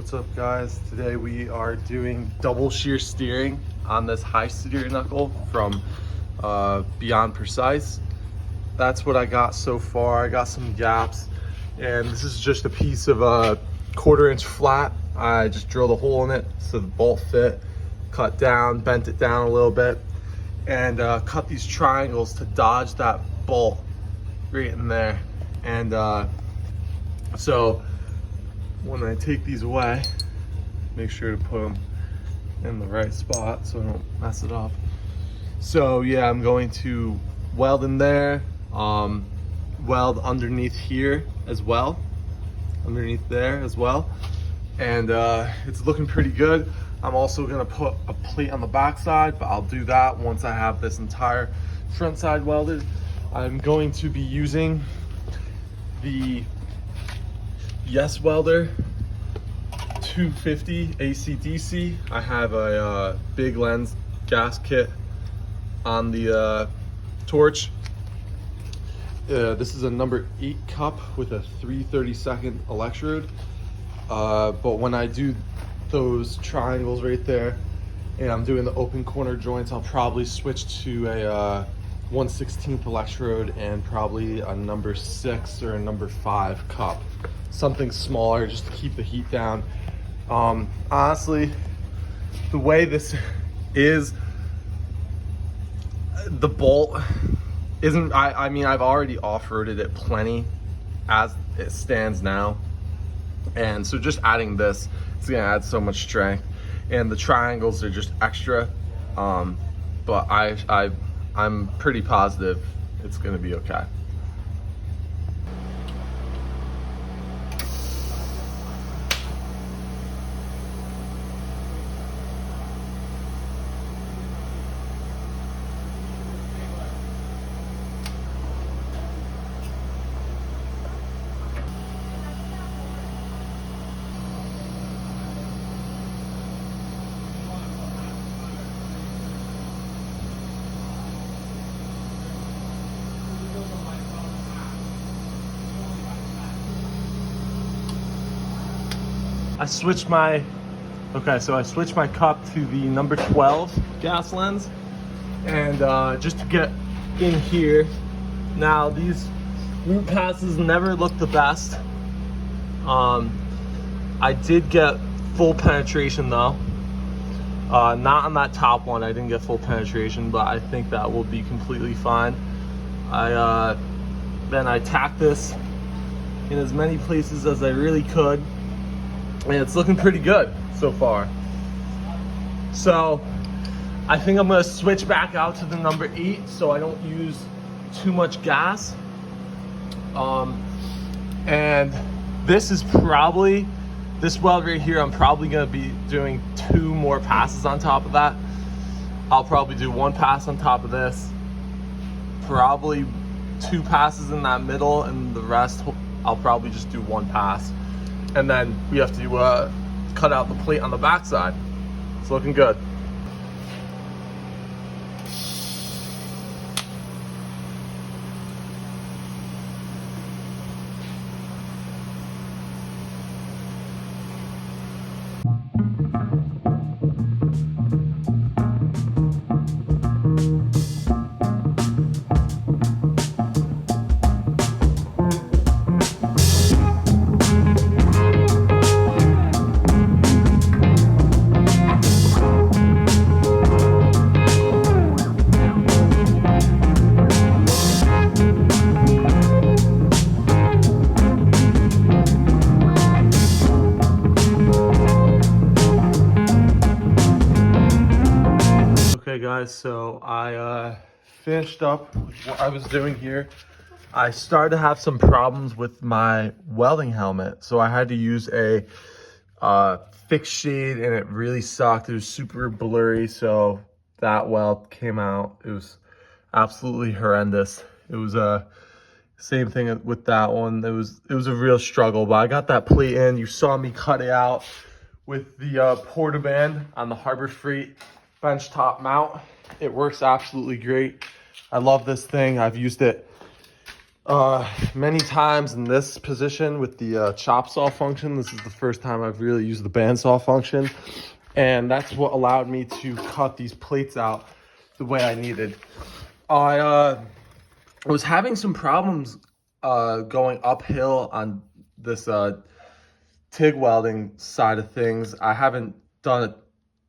What's up, guys? Today we are doing double shear steering on this high steer knuckle from Beyond Precise. That's what I got so far. I got some gaps, and this is just a piece of a 1/4 inch flat. I just drilled a hole in it so the bolt fit, cut down, bent it down a little bit, and cut these triangles to dodge that bolt right in there. And so when I take these away, make sure to put them in the right spot so I don't mess it up. So yeah, I'm going to weld in there, weld underneath here as well, underneath there as well. And it's looking pretty good. I'm also gonna put a plate on the back side, but I'll do that once I have this entire front side welded. I'm going to be using the Yes Welder 250 AC/DC. I have a big lens gas kit on the torch. This is a number 8 cup with a 3/32 electrode. But when I do those triangles right there and I'm doing the open corner joints, I'll probably switch to a 1/16 electrode and probably a number 6 or a number 5 cup. Something smaller just to keep the heat down. Honestly, the way this is, the bolt isn't, I mean, I've already off-roaded it plenty as it stands now. And so just adding this, it's gonna add so much strength. And the triangles are just extra. But I'm pretty positive it's gonna be okay. I switched my cup to the number 12 gas lens, and just to get in here. Now these root passes never look the best. I did get full penetration though. Not on that top one, I didn't get full penetration, but I think that will be completely fine. Then I tacked this in as many places as I really could. And it's looking pretty good so far. So I think I'm gonna switch back out to the number 8 so I don't use too much gas. And this weld right here, I'm probably gonna be doing 2 more passes on top of that. I'll probably do 1 pass on top of this, probably 2 passes in that middle, and the rest I'll probably just do 1 pass. And then we have to cut out the plate on the back side. It's looking good. Okay guys, so I finished up what I was doing here. I started to have some problems with my welding helmet, so I had to use a fixed shade, and it really sucked. It was super blurry, so that weld came out. It was absolutely horrendous. It was same thing with that one. It was a real struggle, but I got that plate in. You saw me cut it out with the porta band on the Harbor Freight benchtop mount. It works absolutely great. I love this thing. I've used it many times in this position with the chop saw function. This is the first time I've really used the bandsaw function, and that's what allowed me to cut these plates out the way I needed. I was having some problems going uphill on this TIG welding side of things. I haven't done a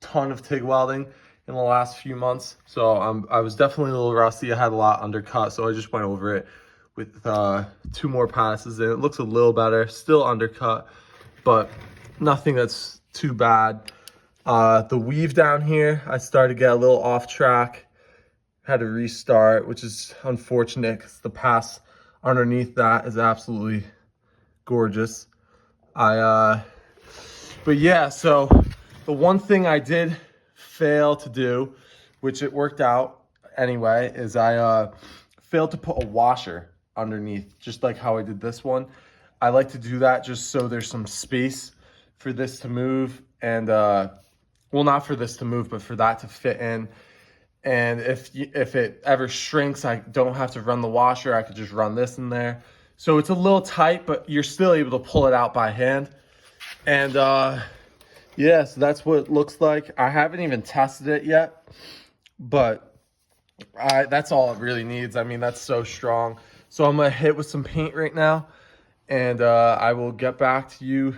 ton of TIG welding in the last few months, so I was definitely a little rusty. I had a lot undercut, so I just went over it with 2 more passes, and it looks a little better. Still undercut, but nothing that's too bad. The weave down here, I started to get a little off track. Had to restart, which is unfortunate because the pass underneath that is absolutely gorgeous. But yeah, so the one thing I did fail to do, which it worked out anyway, is I failed to put a washer underneath, just like how I did this one. I like to do that just so there's some space for this to move, and well, not for this to move, but for that to fit in. And if it ever shrinks, I don't have to run the washer. I could just run this in there. So it's a little tight, but you're still able to pull it out by hand. And yeah, so that's what it looks like. I haven't even tested it yet, but that's all it really needs. I mean, that's so strong. So I'm gonna hit with some paint right now, and I will get back to you